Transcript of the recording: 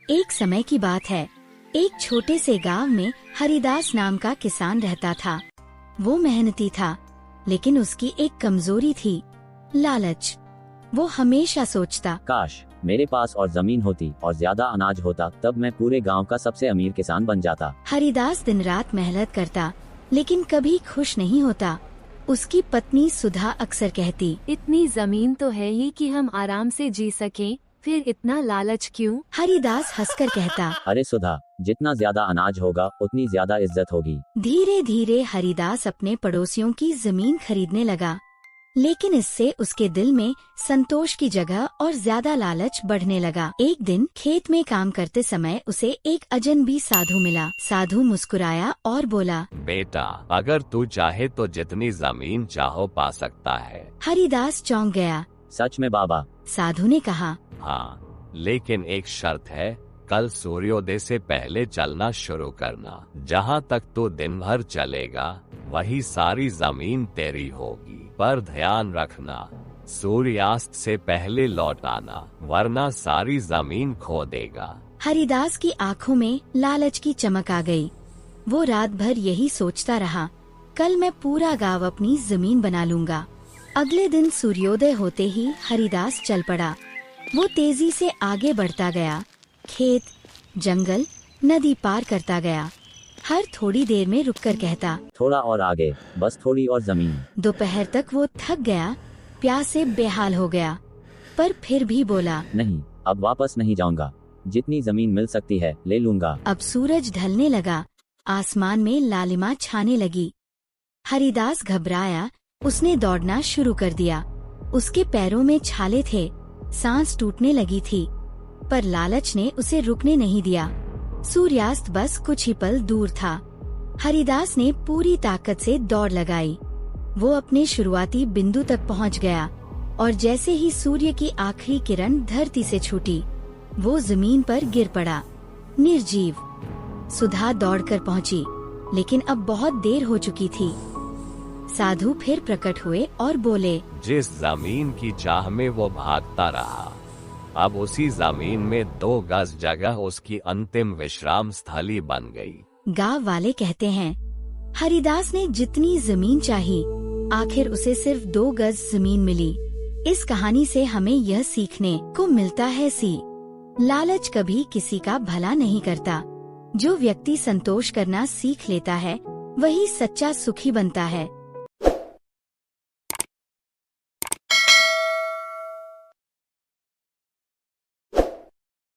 एक समय की बात है, एक छोटे से गांव में हरिदास नाम का किसान रहता था। वो मेहनती था, लेकिन उसकी एक कमजोरी थी, लालच। वो हमेशा सोचता, काश मेरे पास और जमीन होती और ज्यादा अनाज होता, तब मैं पूरे गांव का सबसे अमीर किसान बन जाता। हरिदास दिन रात मेहनत करता, लेकिन कभी खुश नहीं होता। उसकी पत्नी सुधा अक्सर कहती, इतनी जमीन तो है ही कि हम आराम से जी सकें, फिर इतना लालच क्यों? हरिदास हंसकर कहता, अरे सुधा, जितना ज्यादा अनाज होगा उतनी ज्यादा इज्जत होगी। धीरे धीरे हरिदास अपने पड़ोसियों की जमीन खरीदने लगा, लेकिन इससे उसके दिल में संतोष की जगह और ज्यादा लालच बढ़ने लगा। एक दिन खेत में काम करते समय उसे एक अजनबी साधु मिला। साधु मुस्कुराया और बोला, बेटा, अगर तू चाहे तो जितनी जमीन चाहो पा सकता है। हरिदास चौंक गया। सच में बाबा? साधु ने कहा, हाँ, लेकिन एक शर्त है, कल सूर्योदय से पहले चलना शुरू करना। जहाँ तक तू दिन भर चलेगा वही सारी जमीन तेरी होगी, पर ध्यान रखना सूर्यास्त से पहले लौट आना, वरना सारी जमीन खो देगा। हरिदास की आंखों में लालच की चमक आ गई। वो रात भर यही सोचता रहा, कल मैं पूरा गांव अपनी जमीन बना लूंगा। अगले दिन सूर्योदय होते ही हरिदास चल पड़ा। वो तेजी से आगे बढ़ता गया, खेत, जंगल, नदी पार करता गया। हर थोड़ी देर में रुककर कहता, थोड़ा और आगे, बस थोड़ी और जमीन। दोपहर तक वो थक गया, प्यास से बेहाल हो गया, पर फिर भी बोला, नहीं, अब वापस नहीं जाऊंगा। जितनी जमीन मिल सकती है ले लूंगा। अब सूरज ढलने लगा, आसमान में लालिमा छाने लगी। हरिदास घबराया, उसने दौड़ना शुरू कर दिया। उसके पैरों में छाले थे, सांस टूटने लगी थी, पर लालच ने उसे रुकने नहीं दिया। सूर्यास्त बस कुछ ही पल दूर था। हरिदास ने पूरी ताकत से दौड़ लगाई। वो अपने शुरुआती बिंदु तक पहुंच गया, और जैसे ही सूर्य की आखिरी किरण धरती से छूटी, वो जमीन पर गिर पड़ा, निर्जीव। सुधा दौड़कर पहुंची, लेकिन अब बहुत देर हो चुकी थी। साधु फिर प्रकट हुए और बोले, जिस जमीन की चाह में वो भागता रहा, अब उसी जमीन में 2 गज जगह उसकी अंतिम विश्राम स्थली बन गई। गांव वाले कहते हैं, हरिदास ने जितनी जमीन चाही, आखिर उसे सिर्फ 2 गज जमीन मिली। इस कहानी से हमें यह सीखने को मिलता है लालच कभी किसी का भला नहीं करता। जो व्यक्ति संतोष करना सीख लेता है, वही सच्चा सुखी बनता है।